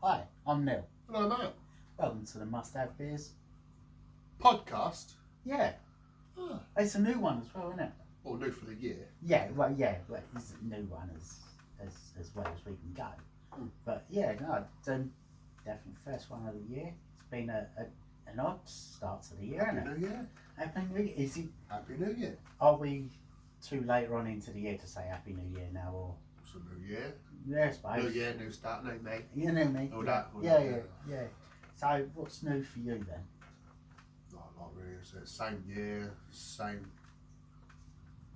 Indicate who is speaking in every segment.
Speaker 1: Hi, I'm Neil.
Speaker 2: Hello, Matt.
Speaker 1: Welcome to the Must Have Beers.
Speaker 2: Podcast?
Speaker 1: Yeah,
Speaker 2: Ah,
Speaker 1: it's a new one as well, isn't it?
Speaker 2: well, new for the year.
Speaker 1: Yeah, but it's a new one as well as we can go. But yeah, no, definitely first one of the year. It's been an odd start to the year,
Speaker 2: Happy
Speaker 1: isn't it?
Speaker 2: New Year.
Speaker 1: Happy New Year.
Speaker 2: Happy New Year.
Speaker 1: Are we too later on into the year to say Happy New Year now, or?
Speaker 2: It's a new year.
Speaker 1: Yeah, I suppose.
Speaker 2: New year, new start, new me.
Speaker 1: You know me.
Speaker 2: All
Speaker 1: yeah.
Speaker 2: that.
Speaker 1: Yeah. So what's new for you then?
Speaker 2: Not really. It's the same year, same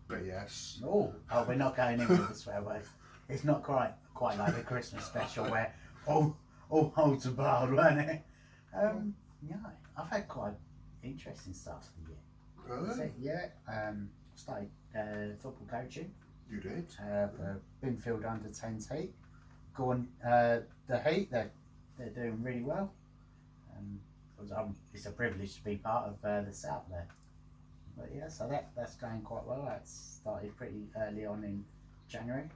Speaker 2: BS.
Speaker 1: Oh, we're not going in with the swear words. It's not quite like the Christmas special where all holds are barred, weren't it? Yeah, I've had quite interesting start to the year.
Speaker 2: Really?
Speaker 1: Yeah, started football coaching.
Speaker 2: You did?
Speaker 1: For Binfield under 10s heat. Going the heat, they're doing really well. It's a privilege to be part of the South there. But yeah, so that's going quite well. That started pretty early on in January,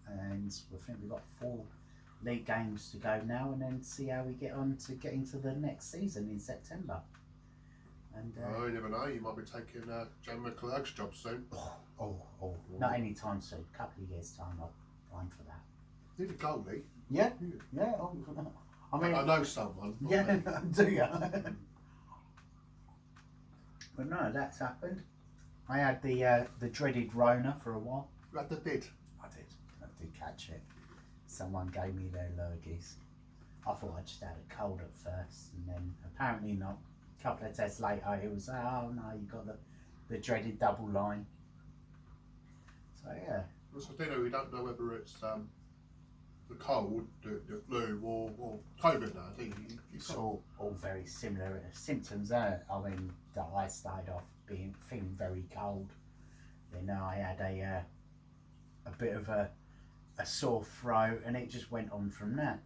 Speaker 1: and I think we've got 4 league games to go now, and then see how we get on to get into the next season in September. And
Speaker 2: you never know. You might be taking Jan McClurg's job soon.
Speaker 1: not any time soon. A couple of years time, I'll plan for that.
Speaker 2: Need a goalie.
Speaker 1: Yeah. I mean,
Speaker 2: I know someone.
Speaker 1: Yeah, do you? But no, that's happened. I had the dreaded Rona for a while.
Speaker 2: You had the bid.
Speaker 1: I did catch it. Someone gave me their lurgies. I thought I just had a cold at first, and then apparently not. A couple of tests later, it was, oh no, you got the dreaded double line. So yeah.
Speaker 2: So we don't know whether it's the cold, the flu, or COVID now.
Speaker 1: It's all very similar symptoms, isn't it? I mean, I started off feeling very cold. Then I had a bit of a sore throat, and it just went on from that.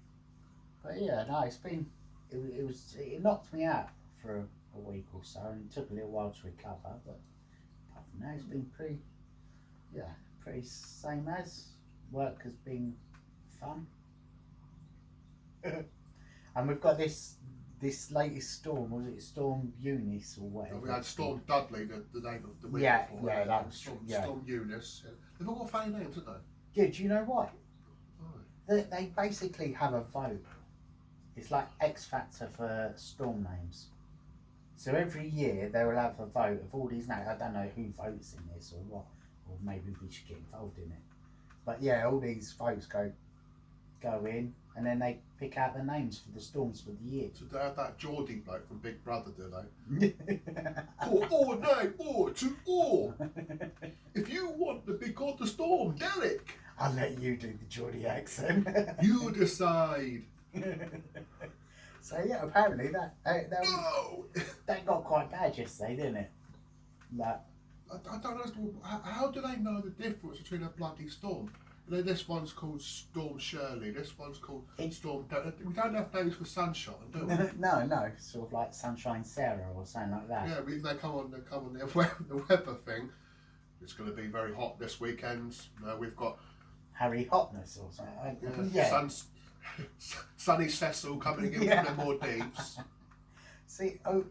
Speaker 1: But yeah, no, it knocked me out for a week or so, and it took a little while to recover. But apart from that, it's been pretty same as work has been fun. And we've got this latest storm. Was it Storm Eunice or whatever?
Speaker 2: We had Storm Dudley, the name of the week before.
Speaker 1: Yeah, that was
Speaker 2: Storm Eunice. They've all got funny names, haven't they?
Speaker 1: Yeah, do you know why?
Speaker 2: Oh.
Speaker 1: They basically have a vote. It's like X Factor for storm names. So every year they will have a vote of all these names. I don't know who votes in this or what, or maybe we should get involved in it. But yeah, all these votes go in, and then they pick out the names for the storms for the year.
Speaker 2: So they have that Geordie bloke from Big Brother, do they? If you want to be called the Storm, Derek.
Speaker 1: I'll let you do the Geordie accent.
Speaker 2: You decide.
Speaker 1: So yeah, apparently that
Speaker 2: No.
Speaker 1: that got quite bad yesterday, didn't it? Like,
Speaker 2: I don't understand. How do they know the difference between a bloody storm? You know, this one's called Storm Shirley. This one's called Storm. We don't have names for sunshine, do we?
Speaker 1: No, sort of like Sunshine Sarah or something like that.
Speaker 2: Yeah, they come on the weather thing. It's going to be very hot this weekend. We've got
Speaker 1: Harry Hotness or something.
Speaker 2: Yeah. Sunny Cecil coming in with the more deeps.
Speaker 1: See, I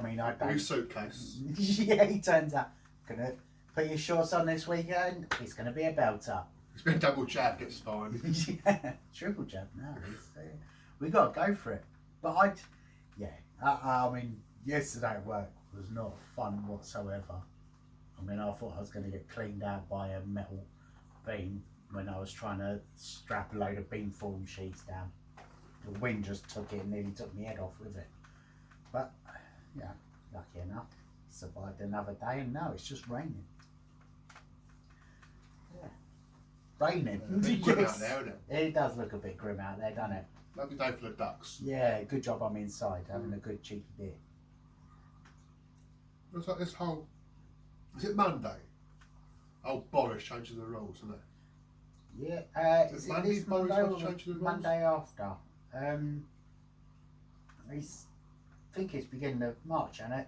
Speaker 1: mean, I don't.
Speaker 2: New suitcase.
Speaker 1: Yeah, he turns up. Gonna put your shorts on this weekend. It's gonna be a belter.
Speaker 2: It's been double jabbed. It's fine.
Speaker 1: Yeah, triple jab now. We got to go for it. But I mean, yesterday at work was not fun whatsoever. I mean, I thought I was going to get cleaned out by a metal beam when I was trying to strap a load of beam form sheets down. The wind just took it and nearly took my head off with it. But yeah, lucky enough, survived another day, and now it's just raining. Yeah, raining.
Speaker 2: Grim out there, isn't it?
Speaker 1: It does look a bit grim out there, doesn't it?
Speaker 2: Lovely day for the ducks.
Speaker 1: Yeah, good job I'm inside having a good cheeky beer.
Speaker 2: It's like this whole. Is it Monday? Old Boris changing the rules, isn't it?
Speaker 1: Yeah, is it
Speaker 2: Monday,
Speaker 1: this Monday
Speaker 2: Boris
Speaker 1: or
Speaker 2: changing the rules?
Speaker 1: Monday after? I think it's beginning of March, isn't it?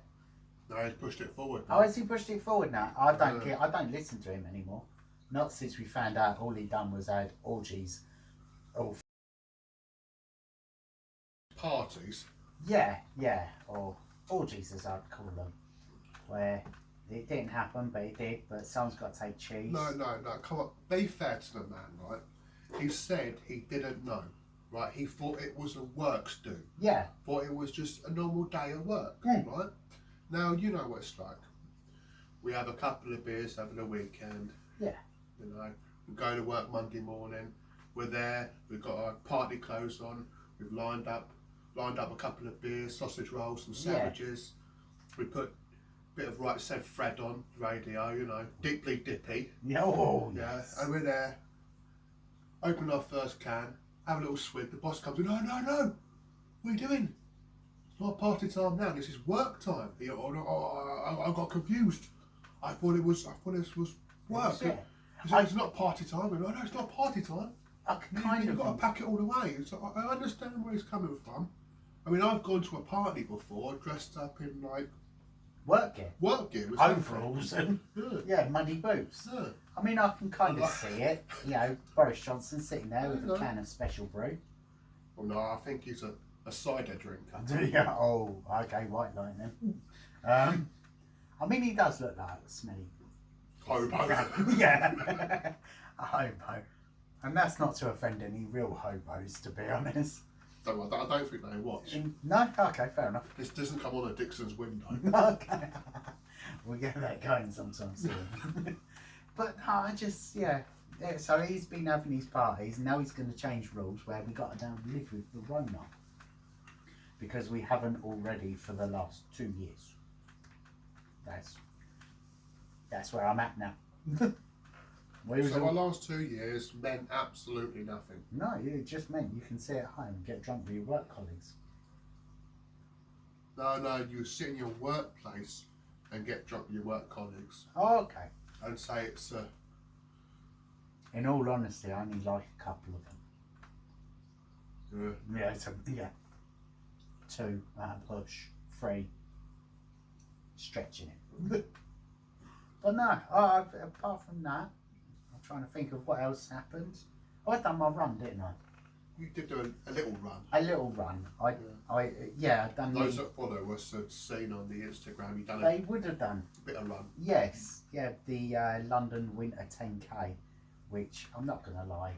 Speaker 2: No, he's pushed it forward.
Speaker 1: Oh, has he pushed it forward now? I don't care. I don't listen to him anymore. Not since we found out all he done was had orgies all
Speaker 2: parties.
Speaker 1: Yeah, or orgies as I'd call them, where it didn't happen, but it did. But someone's got to take cheese.
Speaker 2: No, come on. Be fair to the man, right? He said he didn't know, right? He thought it was a works do.
Speaker 1: Yeah.
Speaker 2: Thought it was just a normal day of work,
Speaker 1: Mm.
Speaker 2: right? Now, you know what it's like. We have a couple of beers over the weekend.
Speaker 1: Yeah.
Speaker 2: You know, we go to work Monday morning. We're there. We've got our party clothes on. We've lined up a couple of beers, sausage rolls, some sandwiches. We put a bit of Right Said Fred on the radio. You know, deeply dippy.
Speaker 1: Yeah. Oh,
Speaker 2: Yeah.
Speaker 1: yes.
Speaker 2: And we're there. Open our first can. Have a little swig. The boss comes in. No. What are you doing? It's not party time now. This is work time. I got confused. I thought it was work.
Speaker 1: Yeah.
Speaker 2: He said, it's not party time. No, it's not party time.
Speaker 1: I can kind
Speaker 2: You've
Speaker 1: of.
Speaker 2: got to pack it all away. So I understand where he's coming from. I mean, I've gone to a party before dressed up in like
Speaker 1: Work gear.
Speaker 2: It was
Speaker 1: Overalls and
Speaker 2: yeah.
Speaker 1: muddy boots.
Speaker 2: Yeah.
Speaker 1: I mean, I can kind of see it. You know, Boris Johnson sitting there with
Speaker 2: Yeah.
Speaker 1: a can of special brew.
Speaker 2: Well, no, I think he's a cider drinker.
Speaker 1: Yeah. Oh, okay, white lightning. I mean, he does look like a smelly
Speaker 2: Hobo.
Speaker 1: Yeah, a hobo, and that's not to offend any real hobos, to be honest.
Speaker 2: I don't think they watch.
Speaker 1: No, okay, fair enough.
Speaker 2: This doesn't come on a Dixon's window.
Speaker 1: Okay, we'll get that going sometime soon. But no, I just yeah. So he's been having his parties, and now he's going to change rules where we got to down and live with the Rona because we haven't already for the last 2 years. That's where I'm at now.
Speaker 2: So our last 2 years meant absolutely nothing.
Speaker 1: No, it just meant you can sit at home and get drunk with your work colleagues.
Speaker 2: No, you sit in your workplace and get drunk with your work colleagues
Speaker 1: Oh, okay.
Speaker 2: and say it's
Speaker 1: In all honesty, I only like a couple of them.
Speaker 2: yeah.
Speaker 1: Yeah. 2 push, 3 stretching it. But no, apart from that, I'm trying to think of what else happened. I done my run, didn't I?
Speaker 2: You did do a little run.
Speaker 1: A little run. I done.
Speaker 2: Those that follow us had seen on the Instagram you done
Speaker 1: They would have done.
Speaker 2: a bit of run.
Speaker 1: Yes, yeah, the London Winter 10K, which I'm not gonna lie,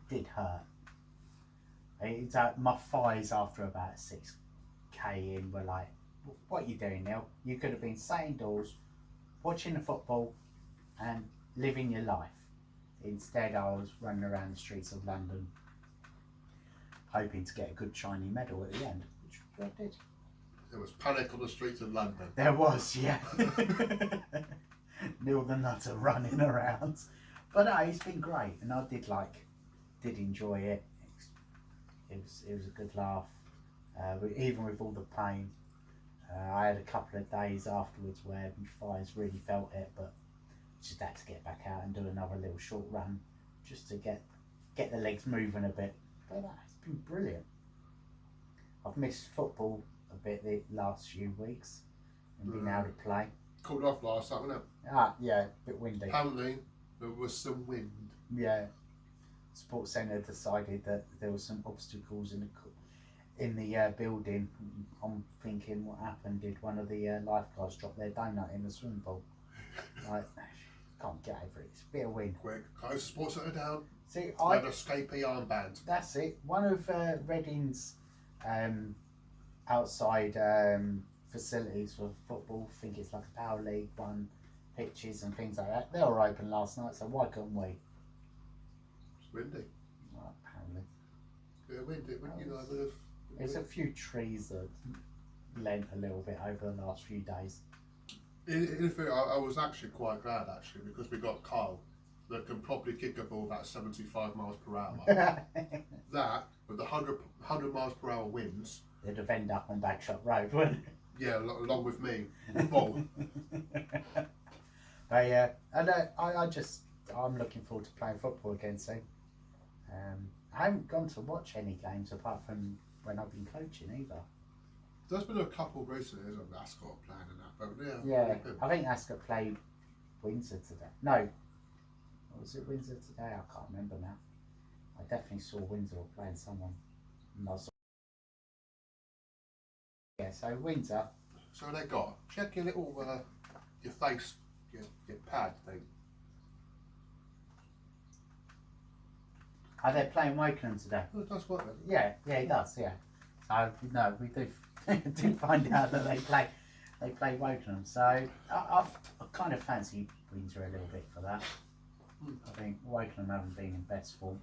Speaker 1: did hurt. It's my thighs after about 6K in were like, what are you doing, Neil? You could have been sat indoors, watching the football, and living your life. Instead, I was running around the streets of London, hoping to get a good shiny medal at the end, which I did.
Speaker 2: There was panic on the streets of London.
Speaker 1: There was, yeah. Neil the Nutter running around. But no, it's been great, and I did enjoy it. It was a good laugh, even with all the pain. I had a couple of days afterwards where my thighs really felt it, but just had to get back out and do another little short run just to get the legs moving a bit. But it's been brilliant. I've missed football a bit the last few weeks and been able to play.
Speaker 2: Called off last time, wasn't
Speaker 1: Yeah, a bit windy.
Speaker 2: Apparently there was some wind.
Speaker 1: Yeah. Sports Centre decided that there were some obstacles in the building. I'm thinking, what happened? Did one of the lifeguards drop their donut in the swimming pool? Like, can't get over it. It's a bit of wind.
Speaker 2: Quick, close the sports centre down.
Speaker 1: See,
Speaker 2: An escapee armband.
Speaker 1: that's it. One of Reading's outside facilities for football, I think it's like a Power League one, pitches and things like that. They were open last night, so why couldn't we?
Speaker 2: It's windy.
Speaker 1: Well, apparently.
Speaker 2: Yeah, windy. You know, a bit of.
Speaker 1: There's a few trees that lent a little bit over the last few days.
Speaker 2: In fact, I was actually quite glad because we got Carl that can probably kick a ball about 75 miles per hour. That with the 100 miles per hour winds.
Speaker 1: They'd have ended up on Bagshot Road, wouldn't it?
Speaker 2: Yeah, along with me. Ball.
Speaker 1: But yeah, and I'm looking forward to playing football again soon. I haven't gone to watch any games apart from when I've been coaching either.
Speaker 2: There's been a couple recently, isn't there? Ascot playing and that, but
Speaker 1: Yeah, I think Ascot played Windsor today. No, was it Windsor today? I can't remember now. I definitely saw Windsor playing someone. And I was Yeah, so Windsor.
Speaker 2: So they got check your little your face your pad thing.
Speaker 1: Are they playing Wokenham today?
Speaker 2: Oh, it does work then.
Speaker 1: Yeah, he does. Yeah. So no, we do did find out that they play Wokenham. So I kind of fancy Windsor a little bit for that. I think Wokenham haven't been in best form,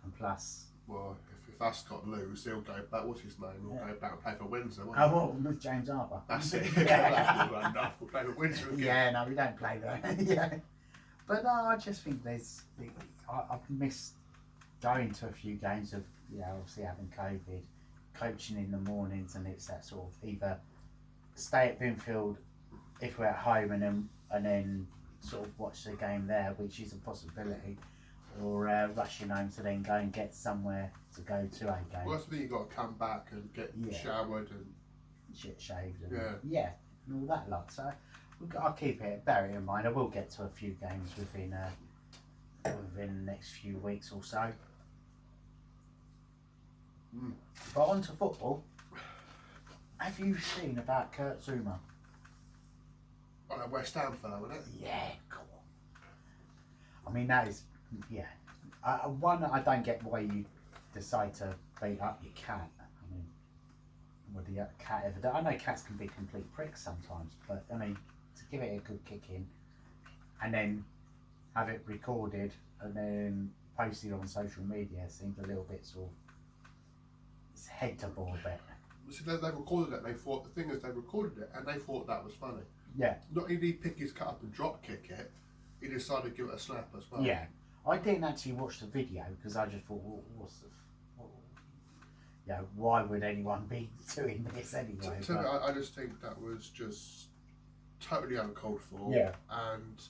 Speaker 1: and plus.
Speaker 2: Well, if Ascot lose, he'll go back. What's his name? He'll go back and play for Windsor. Won't
Speaker 1: Oh, well, James Harper.
Speaker 2: That's it.
Speaker 1: Yeah.
Speaker 2: We'll play for Windsor again.
Speaker 1: Yeah, no, we don't play there. Yeah, but no, I just think I've missed going to a few games of obviously having COVID, coaching in the mornings, and it's that sort of either stay at Binfield if we're at home and then sort of watch the game there, which is a possibility, or rushing home to then go and get somewhere to go to a game.
Speaker 2: Well, that's the thing, you've got to come back and get showered and
Speaker 1: shit shaved and and all that lot. So I'll keep it, bear it in mind. I will get to a few games within the next few weeks or so. But on to football. Have you seen about Kurt Zuma?
Speaker 2: Oh, that West Ham fellow, wasn't it?
Speaker 1: Yeah, cool. I mean, that is, one, I don't get why you decide to beat up your cat. I mean, would the cat ever do? I know cats can be complete pricks sometimes, but I mean, to give it a good kicking and then have it recorded and then posted on social media seems a little bit sort of, it's head to ball a bit.
Speaker 2: See, they recorded it. They thought the thing is they recorded it and they thought that was funny.
Speaker 1: Yeah.
Speaker 2: Not only did he pick his cut up and drop kick it, he decided to give it a slap as well.
Speaker 1: Yeah. I didn't actually watch the video because I just thought, why would anyone be doing this anyway?
Speaker 2: I just think that was just totally uncalled for.
Speaker 1: Yeah.
Speaker 2: And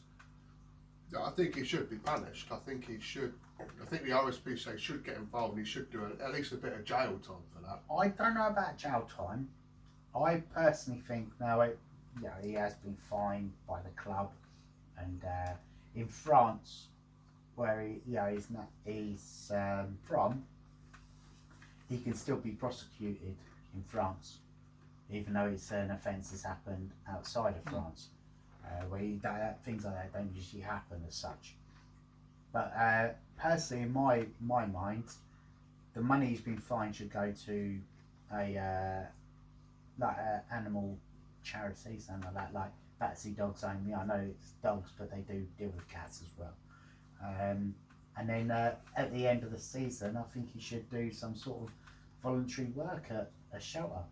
Speaker 2: I think he should be punished. I think the RSPCA should get involved and he should do at least a bit of jail time for that.
Speaker 1: I don't know about jail time. I personally think he has been fined by the club, and in France, where he's from, he can still be prosecuted in France, even though it's an offence has happened outside of France, where things like that don't usually happen as such. But personally, in my mind, the money he's been fined should go to a animal charity, something like that, like Batsy Dogs Only. I know it's dogs, but they do deal with cats as well. And then at the end of the season, I think he should do some sort of voluntary work at a shelter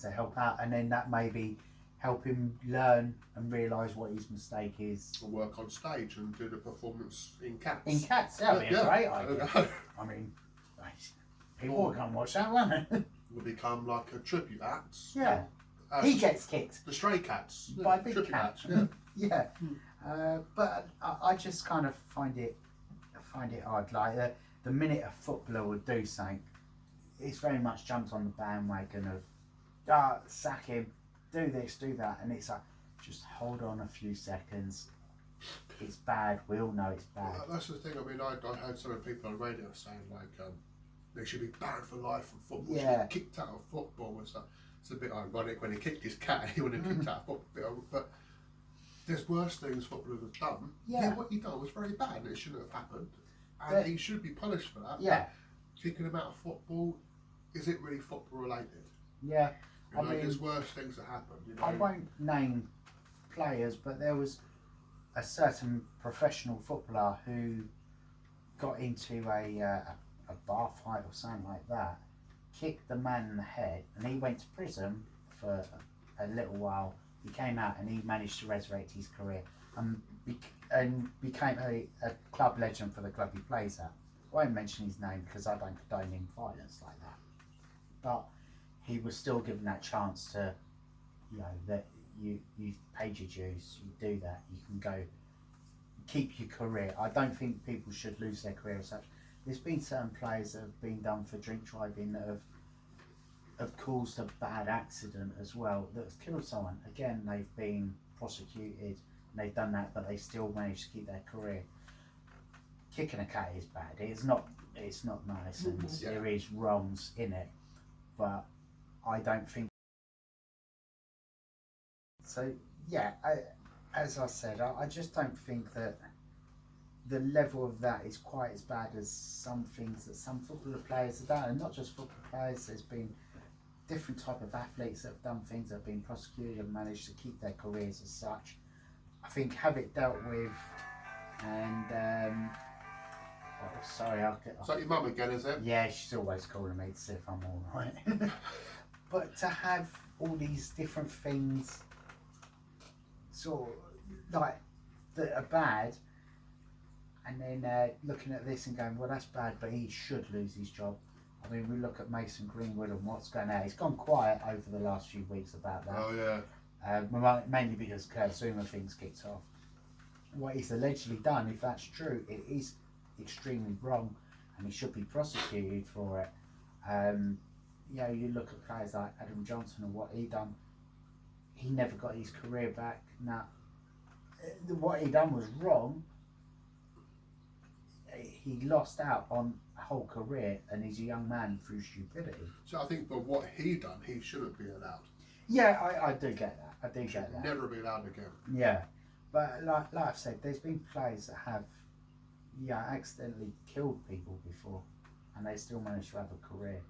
Speaker 1: to help out, and then that maybe help him learn and realise what his mistake is.
Speaker 2: Or work on stage and do the performance in cats.
Speaker 1: In cats, that would be a great idea. I mean, people would come watch that, won't they?
Speaker 2: Would become like a tribute act.
Speaker 1: Yeah. He gets kicked.
Speaker 2: The stray cats.
Speaker 1: By big cats.
Speaker 2: Yeah.
Speaker 1: But I just kind of find it odd. Like the minute a footballer would do something, it's very much jumped on the bandwagon of sack him, do this, do that, and it's like, just hold on a few seconds. It's bad. We all know it's bad.
Speaker 2: Well, that's the thing. I mean, I heard some people on radio saying like they should be banned for life from football.
Speaker 1: Yeah.
Speaker 2: Should be kicked out of football and stuff. It's a bit ironic when he kicked his cat. He would have kicked out of football, but there's worse things footballers have done.
Speaker 1: Yeah.
Speaker 2: What he done was very bad, and it shouldn't have happened. And he should be punished for that.
Speaker 1: Yeah.
Speaker 2: Kicking him out of football, is it really football related?
Speaker 1: Yeah.
Speaker 2: I mean, there's worse things that happen.
Speaker 1: I won't name players, but there was a certain professional footballer who got into a bar fight or something like that, kicked the man in the head, and he went to prison for a little while. He came out and he managed to resurrect his career and became a club legend for the club he plays at. I won't mention his name because I don't condone in violence like that. But he was still given that chance to, that you've paid your dues, you do that, you can go keep your career. I don't think people should lose their career as such. There's been certain players that have been done for drink driving that have caused a bad accident as well, that have killed someone. Again, they've been prosecuted and they've done that, but they still managed to keep their career. Kicking a cat is bad. It's not nice, and there is wrongs in it, but I don't think So yeah, as I said, I just don't think that the level of that is quite as bad as some things that some footballer players have done, and not just football players. There's been different type of athletes that have done things that have been prosecuted and managed to keep their careers as such. I think have it dealt with, and sorry,
Speaker 2: Is that your mum again, is it?
Speaker 1: yeah, she's always calling me to see if I'm all right. But to have all these different things, sort of like that are bad, and then looking at this and going, well, that's bad, but he should lose his job. I mean, we look at Mason Greenwood and what's going on. He's gone quiet over the last few weeks about that.
Speaker 2: Oh yeah.
Speaker 1: Mainly because Kurt Zuma things kicked off. What he's allegedly done, if that's true, it is extremely wrong, and he should be prosecuted for it. You know, you look at players like Adam Johnson and what he done. He never got his career back. Now, what he done was wrong. He lost out on a whole career, and he's a young man through stupidity.
Speaker 2: So I think, but what he done, he shouldn't be allowed.
Speaker 1: Yeah, I do get that. I do get that.
Speaker 2: Never be allowed again.
Speaker 1: Yeah, but like I've said, there's been players that have, accidentally killed people before, and they still managed to have a career,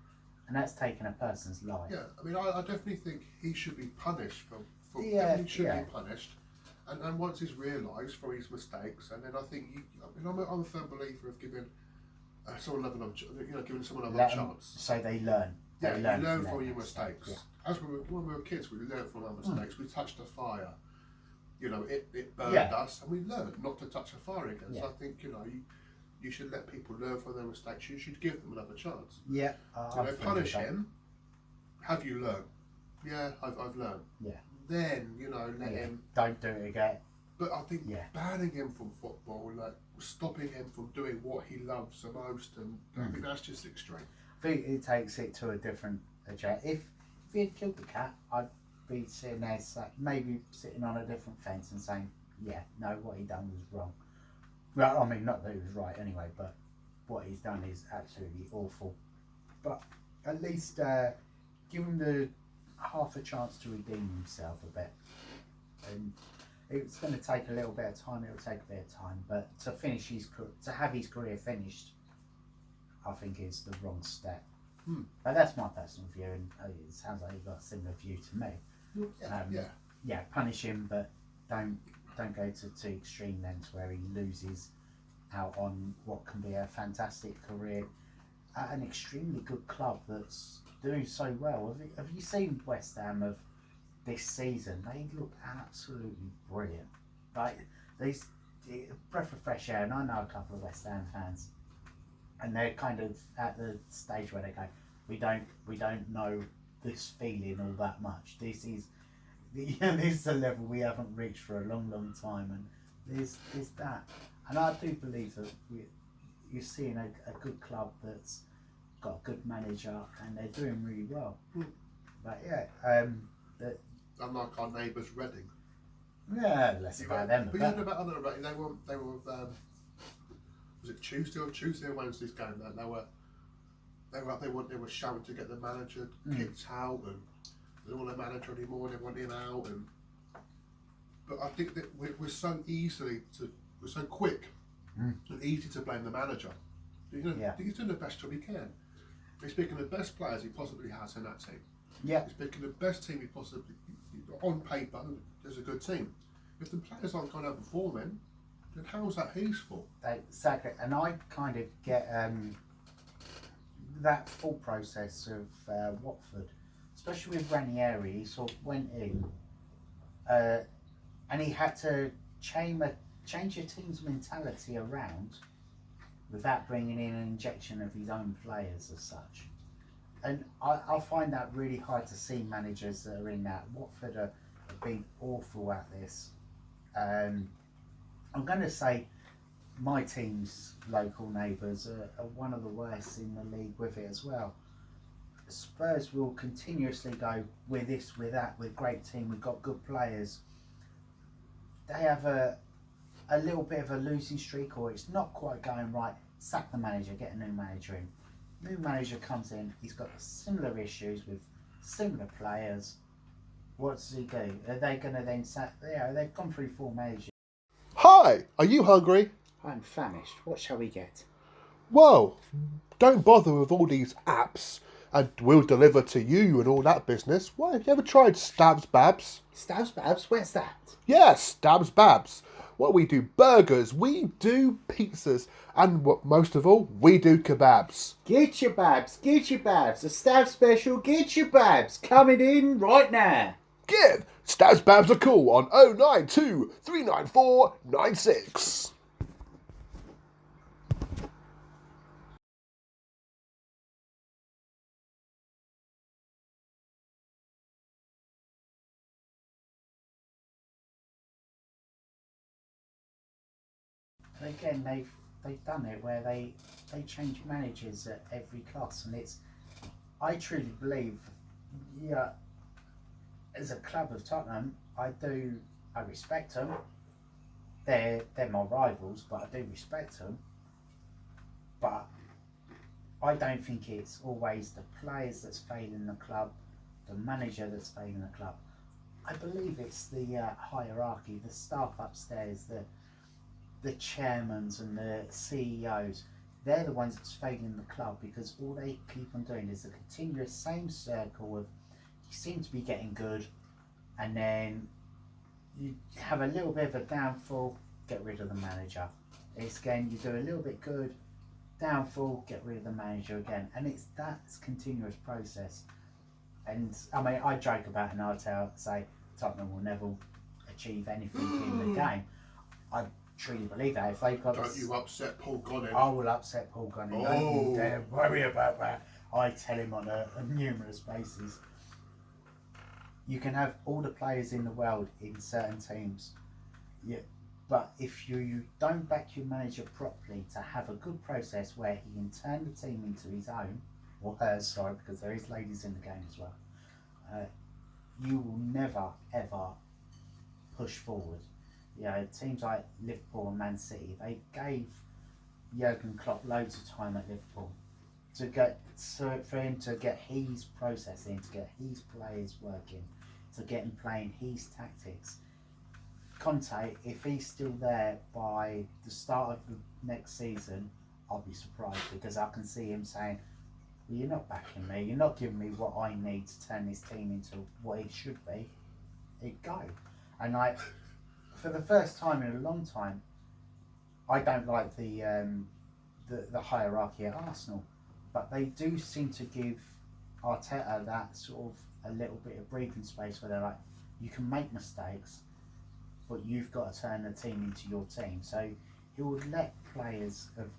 Speaker 1: and that's taken a person's life.
Speaker 2: Yeah, I mean, I definitely think he should be punished for
Speaker 1: Yeah,
Speaker 2: definitely should
Speaker 1: yeah.
Speaker 2: be punished. And once he's realised from his mistakes, and then I think I'm a firm believer of giving someone giving someone another chance.
Speaker 1: So they learn.
Speaker 2: Yeah,
Speaker 1: They
Speaker 2: you learn
Speaker 1: their
Speaker 2: from your mistakes.
Speaker 1: Yeah.
Speaker 2: As when we were kids, we learned from our mistakes. We touched a fire, it burned
Speaker 1: Yeah.
Speaker 2: us, and we learned not to touch a fire again.
Speaker 1: Yeah.
Speaker 2: So I think you should let people learn from their mistakes. You should give them another chance.
Speaker 1: Yeah.
Speaker 2: Punish him. Have you learned? Yeah, I've learned.
Speaker 1: Yeah.
Speaker 2: Then let him.
Speaker 1: Don't do it again.
Speaker 2: But I think
Speaker 1: Yeah.
Speaker 2: banning him from football, like stopping him from doing what he loves the most, and I think that's just extreme.
Speaker 1: I think it takes it to a different agenda. If he had killed the cat, I'd be sitting there, maybe sitting on a different fence and saying, yeah, no, what he done was wrong. Well, I mean, not that it was right anyway, but what he's done is absolutely awful. But at least give him the half a chance to redeem himself a bit. And it's going to take a little bit of time. It'll take a bit of time, but to have his career finished, I think is the wrong step. But that's my personal view, and it sounds like you've got a similar view to me.
Speaker 2: Yeah.
Speaker 1: Punish him, but don't go to extreme lengths where he loses out on what can be a fantastic career at an extremely good club that's doing so well. Have you seen West Ham of this season? They look absolutely brilliant. Like these breath of fresh air, and I know a couple of West Ham fans, and they're kind of at the stage where they go, we don't know this feeling all that much. This is a level we haven't reached for a long time, and there's that. And I do believe that you're seeing a good club that's got a good manager, and they're doing really well. But yeah,
Speaker 2: unlike our neighbours, Reading.
Speaker 1: Yeah, less about them.
Speaker 2: But you heard about other Reading? They were. Was it Tuesday or Wednesday's game? They were shouting to get the manager kicked out, and they don't want a manager anymore. They want him out, but I think that we're so quick and easy to blame the manager. He's doing the best job he can. He's picking the best players he possibly has in that team.
Speaker 1: Yeah.
Speaker 2: He's picking the best team he possibly, on paper, there's a good team. If the players aren't going out performing, then how is that his fault?
Speaker 1: Exactly, and I kind of get that full process of Watford, especially with Ranieri. He sort of went in, and he had to change your team's mentality around without bringing in an injection of his own players as such. And I find that really hard to see managers that are in that. Watford have been awful at this. I'm going to say my team's local neighbours are one of the worst in the league with it as well. Spurs will continuously go, we're this, we're that, we're a great team, we've got good players. They have a little bit of a losing streak, or it's not quite going right, sack the manager, get a new manager in. New manager comes in, he's got similar issues with similar players. What does he do? Are they going to then say, they've gone through formation.
Speaker 2: Hi, are you hungry?
Speaker 1: I'm famished. What shall we get?
Speaker 2: Well, don't bother with all these apps and we'll deliver to you and all that business. Why, have you ever tried Stabs Babs?
Speaker 1: Stabs Babs? Where's that?
Speaker 2: Yes, Stabs Babs. Well, we do burgers, we do pizzas, and what most of all, we do kebabs.
Speaker 1: Get your babs, a Stab special, get your babs, coming in right now.
Speaker 2: Give Stabs Babs a call on 092 394 96.
Speaker 1: Again, they've done it where they change managers at every class, and I truly believe, yeah, as a club of Tottenham, I respect them. They're my rivals, but I do respect them. But I don't think it's always the players that's failing the club, the manager that's failing the club. I believe it's the hierarchy, the staff upstairs, the chairmans and the CEOs. They're the ones that's failing the club, because all they keep on doing is the continuous same circle of, you seem to be getting good, and then you have a little bit of a downfall, get rid of the manager. It's again, you do a little bit good, downfall, get rid of the manager again, and it's that continuous process. And I mean, I joke about it and I say Tottenham will never achieve anything in the game. I truly believe that. If they've got,
Speaker 2: Don't you upset Paul Gonning.
Speaker 1: I will upset Paul Gunning. Don't you dare worry about that. I tell him on a numerous basis. You can have all the players in the world in certain teams, yeah, but if you don't back your manager properly to have a good process where he can turn the team into his own, or hers, sorry, because there is ladies in the game as well, you will never ever push forward. You know, teams like Liverpool and Man City, they gave Jurgen Klopp loads of time at Liverpool for him to get his process in, to get his players working, to get him playing his tactics. Conte, if he's still there by the start of the next season, I'll be surprised, because I can see him saying, well, you're not backing me, you're not giving me what I need to turn this team into what it should be. It go. And for the first time in a long time, I don't like the hierarchy at Arsenal, but they do seem to give Arteta that sort of a little bit of breathing space where they're like, you can make mistakes, but you've got to turn the team into your team. So he would let players of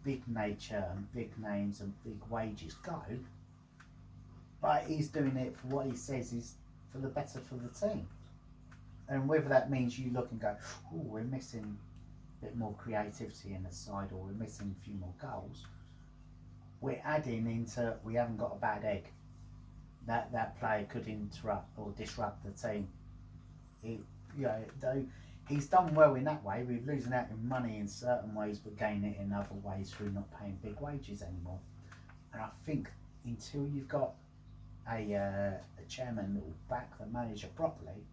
Speaker 1: big nature and big names and big wages go, but he's doing it for what he says is for the better for the team. And whether that means you look and go, oh, we're missing a bit more creativity in the side, or we're missing a few more goals, we're adding into, we haven't got a bad egg. That player could interrupt or disrupt the team. Though he's done well in that way, we're losing out in money in certain ways, but gaining it in other ways through not paying big wages anymore. And I think until you've got a chairman that will back the manager properly,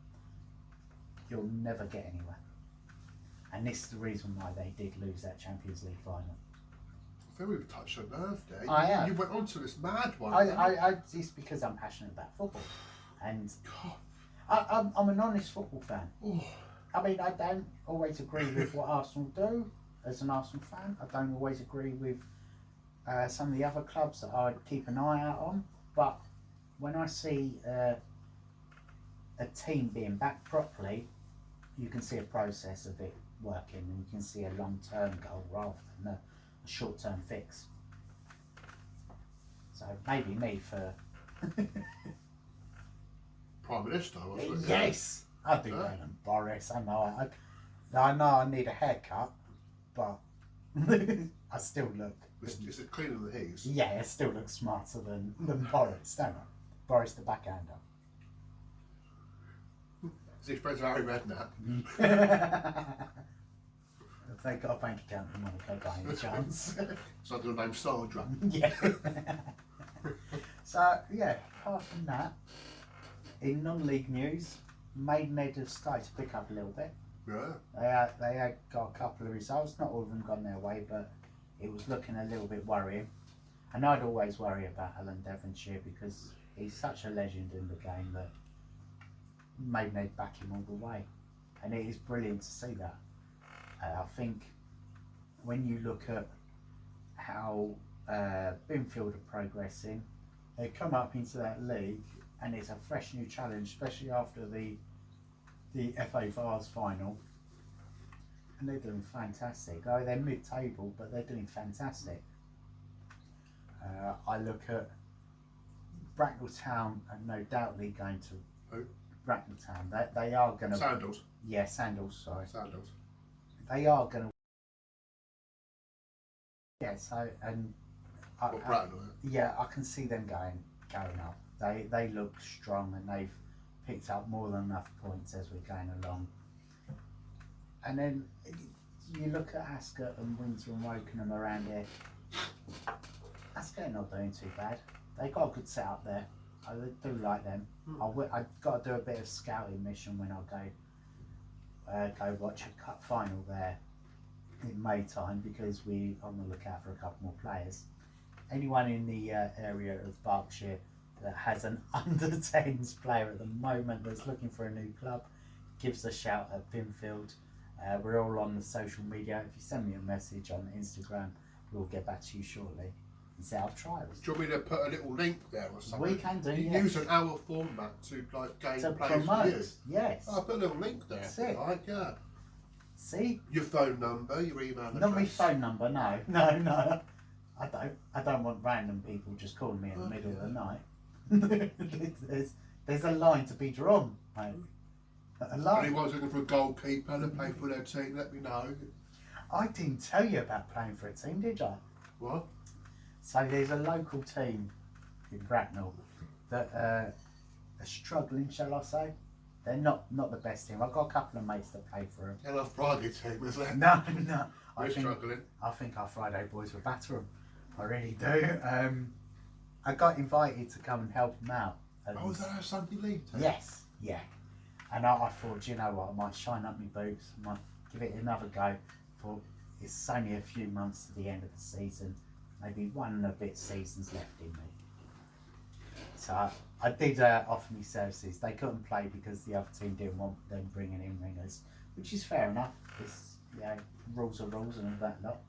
Speaker 1: you'll never get anywhere. And this is the reason why they did lose that Champions League final.
Speaker 2: I think we've touched a nerve there. You went on to this mad one.
Speaker 1: It's because I'm passionate about football, and I'm an honest football fan.
Speaker 2: Oh.
Speaker 1: I mean, I don't always agree with what Arsenal do as an Arsenal fan. I don't always agree with some of the other clubs that I keep an eye out on. But when I see a team being backed properly, you can see a process of it working, and you can see a long-term goal rather than a short-term fix. So maybe me for
Speaker 2: Prime Minister, wasn't it?
Speaker 1: Yes, I do better than Boris. I know I need a haircut, but I still look.
Speaker 2: Is it cleaner than his?
Speaker 1: Yeah, I still look smarter than Boris, don't I? Boris the backhander.
Speaker 2: Is he friends with Harry Redknapp?
Speaker 1: If they got a bank account in Monaco by any chance.
Speaker 2: So the name Sandra.
Speaker 1: Yeah. So yeah, apart from that, In non-league news, Maidenhead have started to pick up a little bit.
Speaker 2: Yeah.
Speaker 1: They had got a couple of results. Not all of them gone their way, but it was looking a little bit worrying. And I'd always worry about Alan Devonshire because he's such a legend in the game that Maidenhead back him all the way, and it is brilliant to see that. I think when you look at how Binfield are progressing, they come up into that league and it's a fresh new challenge, especially after the FA Vars final, and they're doing fantastic. Oh, they're mid-table, but they're doing fantastic. I look at Bracknell Town and no doubtly going to
Speaker 2: Who?
Speaker 1: Bracknell Town. They are going to.
Speaker 2: Sandals.
Speaker 1: Yeah, Sandals. Sorry.
Speaker 2: Sandals.
Speaker 1: They are going to. Yeah. So and.
Speaker 2: Or Bracknell.
Speaker 1: Yeah, I can see them going up. They look strong and they've picked up more than enough points as we're going along. And then you look at Ascot and Windsor and Wokingham around here. Ascot are not doing too bad. They got a good setup there. I do like them. I've got to do a bit of scouting mission when I go watch a cup final there in May time because we're on the lookout for a couple more players. Anyone in the area of Berkshire that has an under 10s player at the moment that's looking for a new club, gives a shout at Binfield. We're all on the social media. If you send me a message on Instagram, we'll get back to you shortly and set up trials.
Speaker 2: Do you want me to put a little link there or something?
Speaker 1: We can do,
Speaker 2: You
Speaker 1: yes.
Speaker 2: use an hour format to like gain
Speaker 1: To
Speaker 2: players for
Speaker 1: promote,
Speaker 2: you.
Speaker 1: yes.
Speaker 2: I'll put a little link there.
Speaker 1: That's it.
Speaker 2: Like, yeah.
Speaker 1: See?
Speaker 2: Your phone number, your email address.
Speaker 1: Not my phone number, no. I don't want random people just calling me in the middle of the night. there's a line to be drawn, mate. A line.
Speaker 2: Anyone's looking for a goalkeeper to play for their team, let me know.
Speaker 1: I didn't tell you about playing for a team, did I?
Speaker 2: What?
Speaker 1: So there's a local team in Bracknell that are struggling, shall I say? They're not the best team. I've got a couple of mates that play for them.
Speaker 2: They're not Friday team, is it?
Speaker 1: No.
Speaker 2: We're struggling.
Speaker 1: I think our Friday boys will batter them. I really do. I got invited to come and help them out.
Speaker 2: Oh, is that our Sunday league team?
Speaker 1: Yes, yeah. And I thought, you know what, I might shine up my boots, I might give it another go. For it's only a few months to the end of the season, maybe one and a bit seasons left in me. So I did offer me services. They couldn't play because the other team didn't want them bringing in ringers, which is fair enough. It's, rules are rules and all that lot.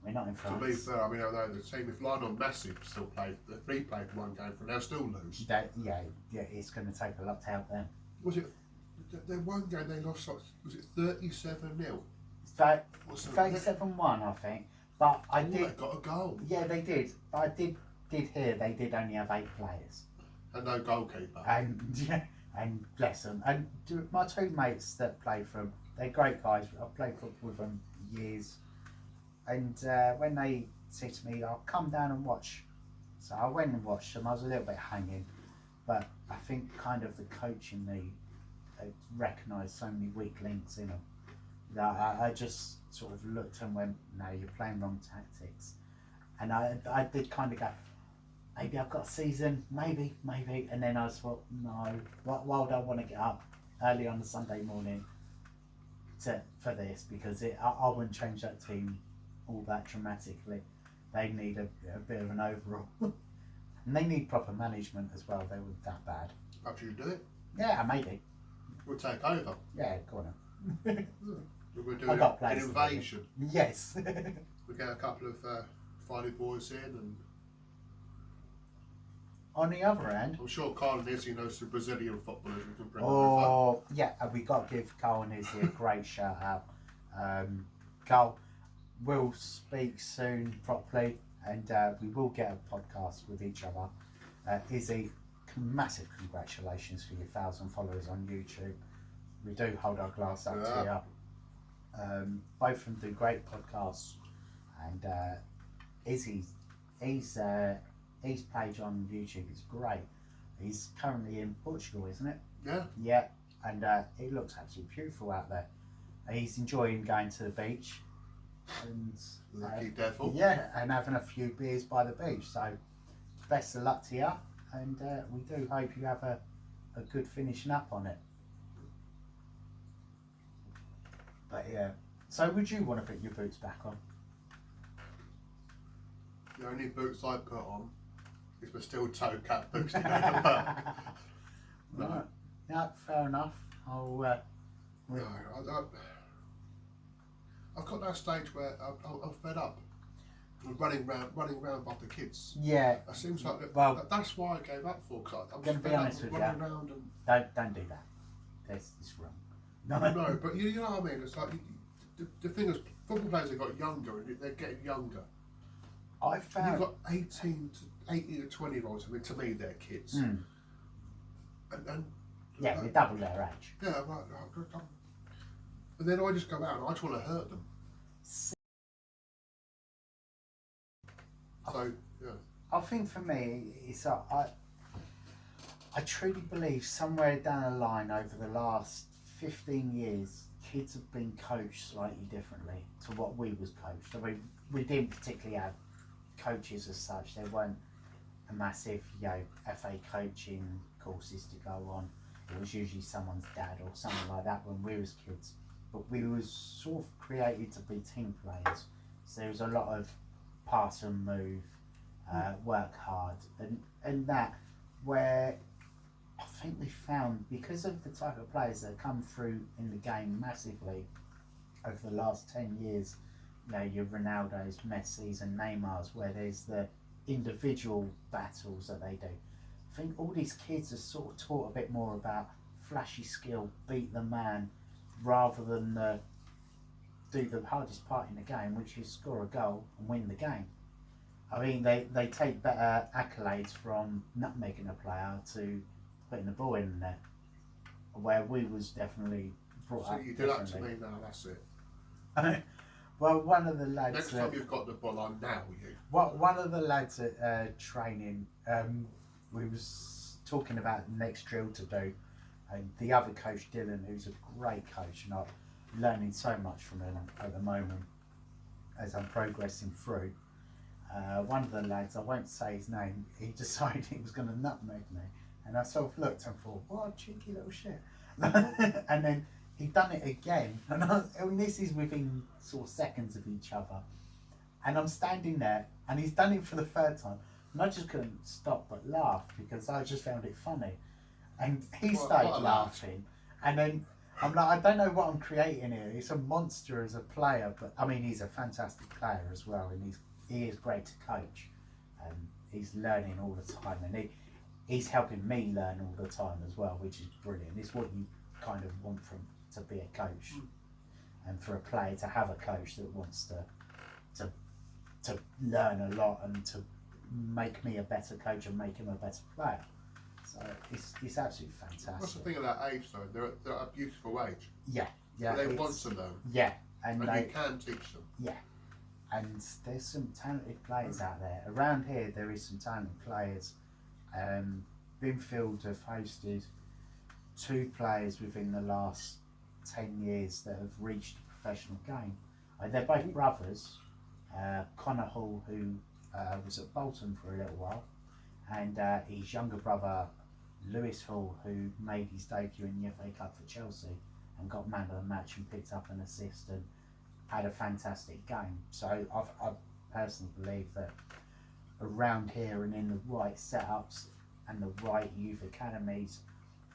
Speaker 1: We're not in France.
Speaker 2: To be fair, I mean, although the team, if Lionel Messi still played, if he played one game for them, they'll still lose.
Speaker 1: It's going to take a lot to help them.
Speaker 2: Was it, the one game they lost, was it 37-0?
Speaker 1: 37-1, I think. But I did.
Speaker 2: They got a goal.
Speaker 1: Yeah, they did. But I did hear they did only have 8 players.
Speaker 2: And no goalkeeper.
Speaker 1: And bless them. And my two mates that play for them, they're great guys. I've played football with them years. And when they said to me, I'll come down and watch. So I went and watched them. I was a little bit hanging. But I think kind of the coach in me recognised so many weak links in them that I just sort of looked and went, no, you're playing wrong tactics. And I did kind of go, maybe I've got a season, maybe. And then I thought, no, why would I want to get up early on a Sunday morning for this? Because I wouldn't change that team all that dramatically. They need a bit of an overhaul. And they need proper management as well. They weren't that bad.
Speaker 2: Perhaps you do it.
Speaker 1: Yeah, maybe.
Speaker 2: We'll take over.
Speaker 1: Yeah, go on.
Speaker 2: We're
Speaker 1: I
Speaker 2: doing
Speaker 1: got
Speaker 2: an
Speaker 1: plans to do it.
Speaker 2: invasion.
Speaker 1: Yes.
Speaker 2: We get a couple of Friday boys in, and
Speaker 1: On the other hand,
Speaker 2: I'm sure Carl and Izzy knows some Brazilian footballers we can bring
Speaker 1: oh yeah, we got to give Carl and Izzy a great shout out. Carl will speak soon properly, and we will get a podcast with each other. Izzy, massive congratulations for your 1,000 followers on YouTube. We do hold our glass up to you. Both of them do great podcasts, and Izzy's page on YouTube is great. He's currently in Portugal, isn't it?
Speaker 2: Yeah.
Speaker 1: Yeah, and it looks absolutely beautiful out there. He's enjoying going to the beach and
Speaker 2: Lucky devil.
Speaker 1: yeah, and having a few beers by the beach. So best of luck to you, and we do hope you have a good finishing up on it. But yeah, so would you want to put your boots back on?
Speaker 2: The only boots I put on is my steel toe cap boots to go to work. No.
Speaker 1: Right. Yeah, fair enough. I'll.
Speaker 2: No, I've got that stage where I'm fed up. I'm running round with the kids.
Speaker 1: Yeah.
Speaker 2: It seems like that's why I gave up for. Cause I'm
Speaker 1: going to be honest with you.
Speaker 2: Around and
Speaker 1: Don't do that. It's wrong.
Speaker 2: No, but you know what I mean. It's like the thing is, football players have got younger and they're getting younger.
Speaker 1: I found
Speaker 2: you've got 18 to 20-year-olds. I mean, to me, they're kids.
Speaker 1: Mm.
Speaker 2: And
Speaker 1: yeah, they double their age.
Speaker 2: Yeah, right. And then I just go out and I just want to hurt them. So yeah.
Speaker 1: I think for me, it's I truly believe somewhere down the line over the last 15 years, kids have been coached slightly differently to what we was coached. I mean, we didn't particularly have coaches as such. There weren't a massive, FA coaching courses to go on. It was usually someone's dad or something like that when we was kids. But we was sort of created to be team players. So there was a lot of pass and move, work hard, and that where I think we found, because of the type of players that come through in the game massively over the last 10 years, your Ronaldo's, Messi's and Neymar's, where there's the individual battles that they do. I think all these kids are sort of taught a bit more about flashy skill, beat the man, rather than do the hardest part in the game, which is score a goal and win the game. I mean, they take better accolades from nutmegging a player to putting the ball in there, where we was definitely brought up
Speaker 2: you do that to
Speaker 1: differently.
Speaker 2: me now, that's it.
Speaker 1: Well, one of the lads...
Speaker 2: Next time you've got the ball on now, you.
Speaker 1: One of the lads at training, we was talking about the next drill to do, and the other coach, Dylan, who's a great coach, and I'm learning so much from him at the moment as I'm progressing through. One of the lads, I won't say his name, he decided he was going to nutmeg me, and I sort of looked and thought, what a cheeky little shit. And then he done it again, and this is within sort of seconds of each other, and I'm standing there and he's done it for the third time, and I just couldn't stop but laugh because I just found it funny, and he started laughing, and then I'm like, I don't know what I'm creating here. He's a monster as a player, but I mean, he's a fantastic player as well, and he is great to coach, and he's learning all the time, and he's helping me learn all the time as well, which is brilliant. It's what you kind of want from to be a coach, and for a player to have a coach that wants to learn a lot and to make me a better coach and make him a better player. So it's absolutely fantastic.
Speaker 2: What's the thing of that age though? They're at a beautiful age.
Speaker 1: Yeah.
Speaker 2: They want to learn.
Speaker 1: Yeah,
Speaker 2: and you can teach them.
Speaker 1: Yeah, and there's some talented players out there. Around here, there is some talented players. Binfield have hosted 2 players within the last 10 years that have reached the professional game. They're both brothers. Connor Hall, who was at Bolton for a little while, and his younger brother Lewis Hall, who made his debut in the FA Cup for Chelsea and got man of the match and picked up an assist and had a fantastic game. So I personally believe that around here and in the right setups and the right youth academies,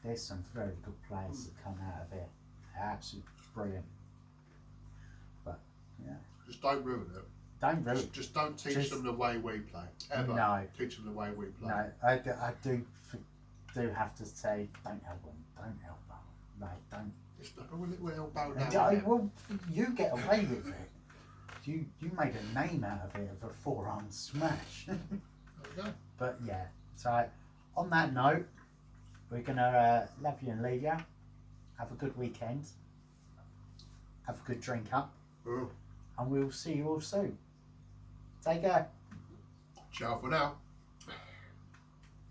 Speaker 1: there's some very good players that come out of it. Absolutely brilliant. But yeah,
Speaker 2: just don't ruin it.
Speaker 1: Don't ruin it.
Speaker 2: Just don't teach them the way we play. Ever.
Speaker 1: No.
Speaker 2: Teach them the way we play.
Speaker 1: No, I do have to say, don't elbow. Like, don't.
Speaker 2: It's not a little elbow
Speaker 1: Yeah, well, you get away with it. You made a name out of it, of a forearm smash.
Speaker 2: Okay.
Speaker 1: But yeah, so on that note, we're gonna love you and leave you. Have a good weekend. Have a good drink up.
Speaker 2: Ooh.
Speaker 1: And we'll see you all soon. Take care.
Speaker 2: Ciao for now.